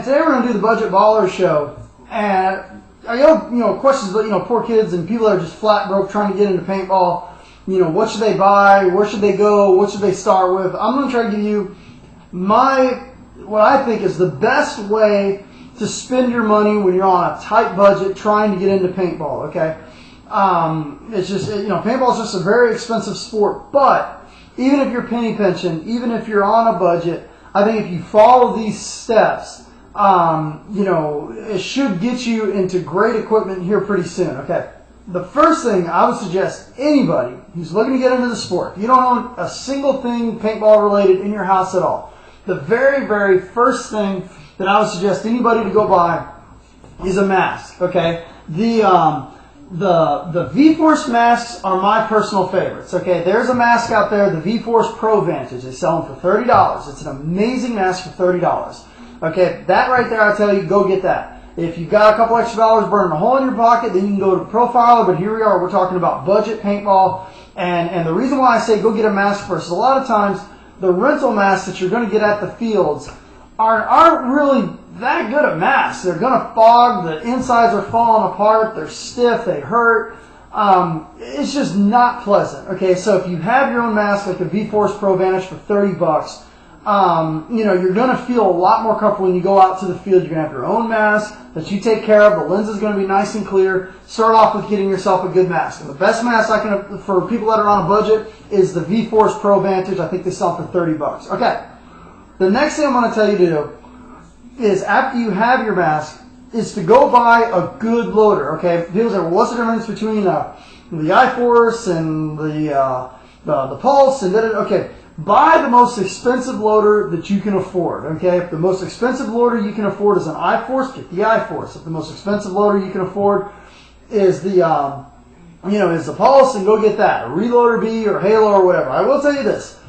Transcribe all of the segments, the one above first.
And today we're going to do the Budget Baller Show. And I know, questions about, poor kids and people that are just flat broke trying to get into paintball. What should they buy? Where should they go? What should they start with? I'm going to try to give you what I think is the best way to spend your money when you're on a tight budget trying to get into paintball, okay? It's just, paintball is just a very expensive sport, but even if you're penny pinching, even if you're on a budget, I think if you follow these steps, it should get you into great equipment here pretty soon, okay? The first thing I would suggest anybody who's looking to get into the sport, if you don't own a single thing paintball related in your house at all, the very, very first thing that I would suggest anybody to go buy is a mask, okay? The VForce masks are my personal favorites, okay? There's a mask out there, the VForce Provantage. They sell them for $30. It's an amazing mask for $30. Okay, that right there, I tell you, go get that. If you've got a couple extra dollars burning a hole in your pocket, then you can go to Profiler, but here we are, we're talking about budget paintball. And the reason why I say go get a mask first is a lot of times the rental masks that you're going to get at the fields aren't really that good at masks. They're going to fog, the insides are falling apart, they're stiff, they hurt. It's just not pleasant. Okay, so if you have your own mask like the VForce Provantage for $30, you're going to feel a lot more comfortable when you go out to the field. You're going to have your own mask that you take care of. The lens is going to be nice and clear. Start off with getting yourself a good mask. And the best mask for people that are on a budget is the VForce Provantage. I think they sell for $30. Okay. The next thing I'm going to tell you to do is after you have your mask is to go buy a good loader. Okay. People say, well, what's the difference between the Eye Force and the Pulse and okay. Buy the most expensive loader that you can afford, okay? If the most expensive loader you can afford is an Eye Force, get the Eye Force. If the most expensive loader you can afford is the Pulse, and go get that. A Reloader B or Halo or whatever. I will tell you this.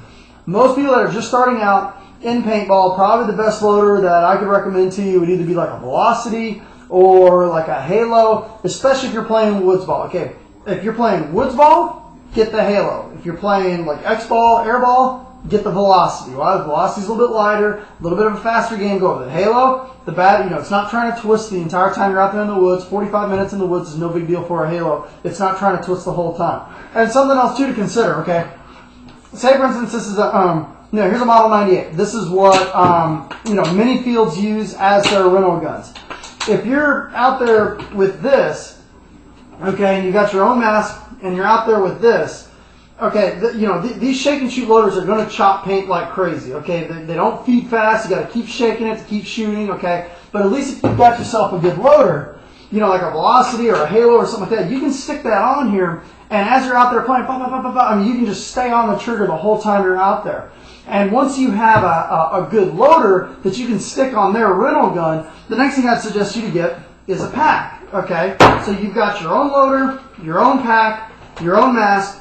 Most people that are just starting out in paintball, probably the best loader that I could recommend to you would either be like a Vlocity or like a Halo, especially if you're playing woods ball, okay? If you're playing woods ball, get the Halo. If you're playing like X-ball, airball, get the Vlocity. Well, the Velocity's a little bit lighter, a little bit of a faster game. Go with the Halo. The bat, it's not trying to twist the entire time you're out there in the woods. 45 minutes in the woods is no big deal for a Halo. It's not trying to twist the whole time. And something else too to consider. Okay, say for instance this is here's a Model 98. This is what many fields use as their rental guns. If you're out there with this, okay, and you got your own mask, and you're out there with this, okay, these shake and shoot loaders are going to chop paint like crazy, okay? They don't feed fast. You got to keep shaking it to keep shooting, okay? But at least if you've got yourself a good loader, like a Vlocity or a Halo or something like that, you can stick that on here, and as you're out there playing, you can just stay on the trigger the whole time you're out there. And once you have a good loader that you can stick on their rental gun, the next thing I'd suggest you to get is a pack, okay? So you've got your own loader, your own pack, your own mask,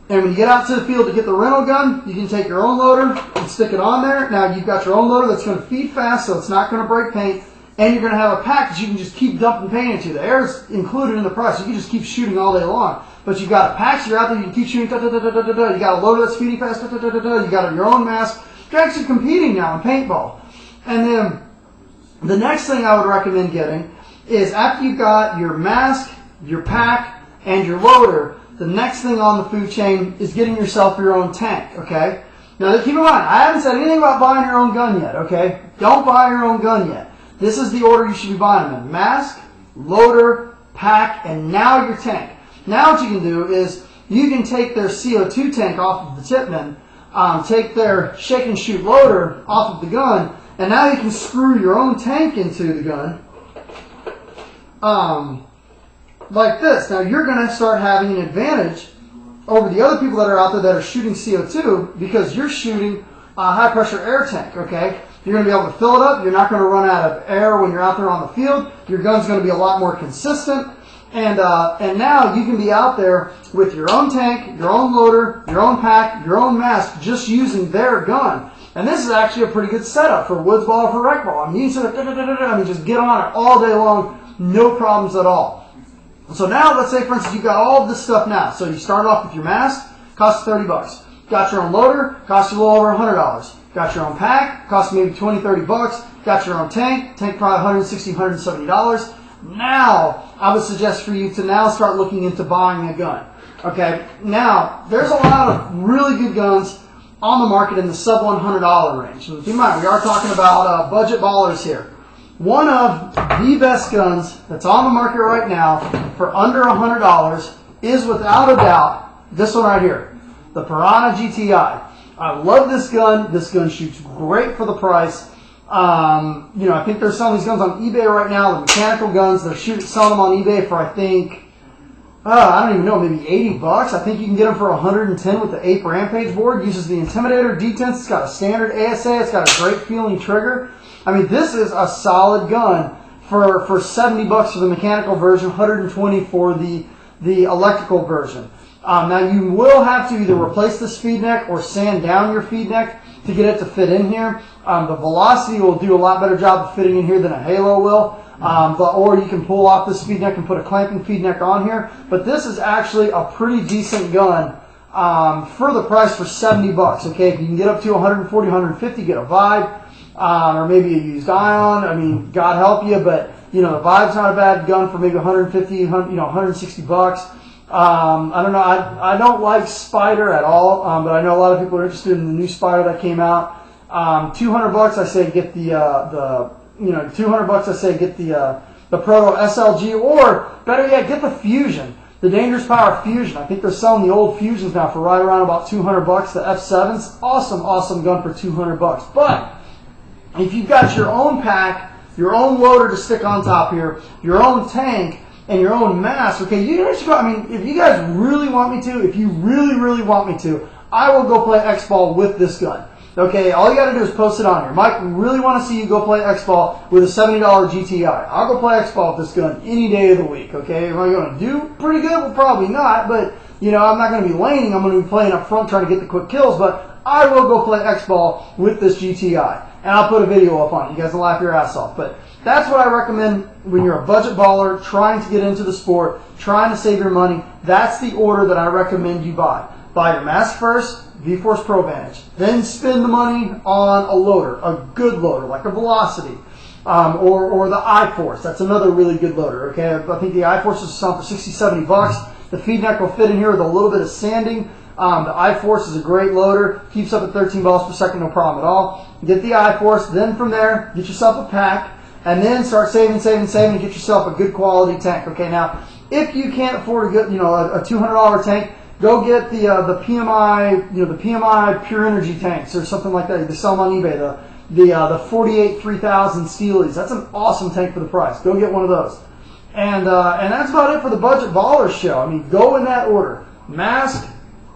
and when you get out to the field to get the rental gun, you can take your own loader and stick it on there. Now you've got your own loader that's going to feed fast, so it's not going to break paint, and you're going to have a pack that you can just keep dumping paint into. The air is included in the price. You can just keep shooting all day long. But you've got a pack, so you're out there, you can keep shooting, You got a loader that's feeding fast, You got your own mask. You're actually competing now in paintball. And then the next thing I would recommend getting is after you've got your mask, your pack, and your loader, the next thing on the food chain is getting yourself your own tank, okay? Now, keep in mind, I haven't said anything about buying your own gun yet, okay? Don't buy your own gun yet. This is the order you should be buying them in. Mask, loader, pack, and now your tank. Now what you can do is you can take their CO2 tank off of the tipman, take their shake and shoot loader off of the gun, and now you can screw your own tank into the gun. Like this. Now you're going to start having an advantage over the other people that are out there that are shooting CO2 because you're shooting a high pressure air tank, okay? You're going to be able to fill it up. You're not going to run out of air when you're out there on the field. Your gun's going to be a lot more consistent. And now you can be out there with your own tank, your own loader, your own pack, your own mask, just using their gun. And this is actually a pretty good setup for woods ball or for rec ball. I mean, you can sort of just get on it all day long, no problems at all. So now, let's say, for instance, you've got all of this stuff now. So you start off with your mask, costs $30. Got your own loader, costs you a little over $100. got your own pack, cost maybe 20, 30 bucks, got your own tank probably $160, $170. Now, I would suggest for you to now start looking into buying a gun. Okay, now, there's a lot of really good guns on the market in the sub $100 range. And keep in mind, we are talking about budget ballers here. One of the best guns that's on the market right now for under $100 is without a doubt this one right here, the Piranha GTI. I love this gun. This gun shoots great for the price. I think they're selling these guns on eBay right now, the mechanical guns. They're selling them on eBay for, I think, I don't even know, maybe 80 bucks. I think you can get them for 110 with the Ape Rampage board. Uses the Intimidator detents. It's got a standard ASA. It's got a great feeling trigger. I mean, this is a solid gun for 70 bucks for the mechanical version, 120 for the electrical version. Now, you will have to either replace this feed neck or sand down your feed neck to get it to fit in here. The Vlocity will do a lot better job of fitting in here than a Halo will. Or you can pull off this feed neck and put a clamping feed neck on here. But this is actually a pretty decent gun for the price for 70 bucks. Okay, if you can get up to 140, 150, get a Vibe. Or maybe a used Ion. I mean, God help you, but the Vibe's not a bad gun for maybe 150, 160 bucks. I don't know. I don't like Spider at all, but I know a lot of people are interested in the new Spider that came out. 200 bucks, I say get the 200 bucks, I say get the Proto SLG, or better yet, get the Fusion, the Dangerous Power Fusion. I think they're selling the old Fusions now for right around about 200 bucks. The F7's awesome gun for 200 bucks. But if you've got your own pack, your own loader to stick on top here, your own tank, and your own mask, okay, if you guys really want me to, if you really want me to, I will go play X-Ball with this gun. Okay, all you got to do is post it on here. Mike, we really want to see you go play X-Ball with a $70 GTI. I'll go play X-Ball with this gun any day of the week, okay? Am I going to do pretty good? Well, probably not, but, I'm not going to be laning. I'm going to be playing up front trying to get the quick kills, but I will go play X-Ball with this GTI. And I'll put a video up on it. You guys will laugh your ass off. But that's what I recommend when you're a budget baller, trying to get into the sport, trying to save your money. That's the order that I recommend you buy. Buy your mask first, VForce Provantage. Then spend the money on a loader, a good loader, like a Vlocity. Or the Eye Force. That's another really good loader. Okay, I think the Eye Force is selling for 60, 70 bucks. The feed neck will fit in here with a little bit of sanding. The Eye Force is a great loader. Keeps up at 13 balls per second, no problem at all. Get the Eye Force. Then from there, get yourself a pack. And then start saving, and get yourself a good quality tank. Okay, now, if you can't afford a $200 tank, go get the PMI, the PMI Pure Energy tanks or something like that. They sell them on eBay. The 48 3000 Steelies. That's an awesome tank for the price. Go get one of those. And that's about it for the Budget Ballers show. I mean, go in that order. Mask,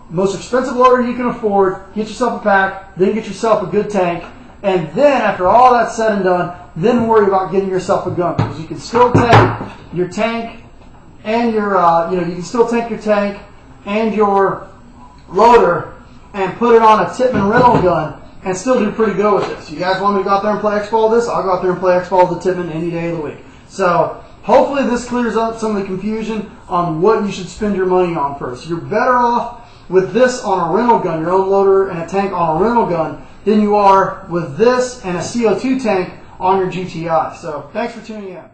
most expensive loader you can afford. Get yourself a pack. Then get yourself a good tank. And then after all that's said and done, then worry about getting yourself a gun, because you can still take your tank and your you can still take your tank and your loader and put it on a Tippmann rental gun and still do pretty good with this. You guys want me to go out there and play X-Ball with this? I'll go out there and play X-Ball with the Tippmann any day of the week. So hopefully this clears up some of the confusion on what you should spend your money on first. You're better off with this on a rental gun, your own loader and a tank on a rental gun, than you are with this and a CO2 tank on your GTI. So thanks for tuning in.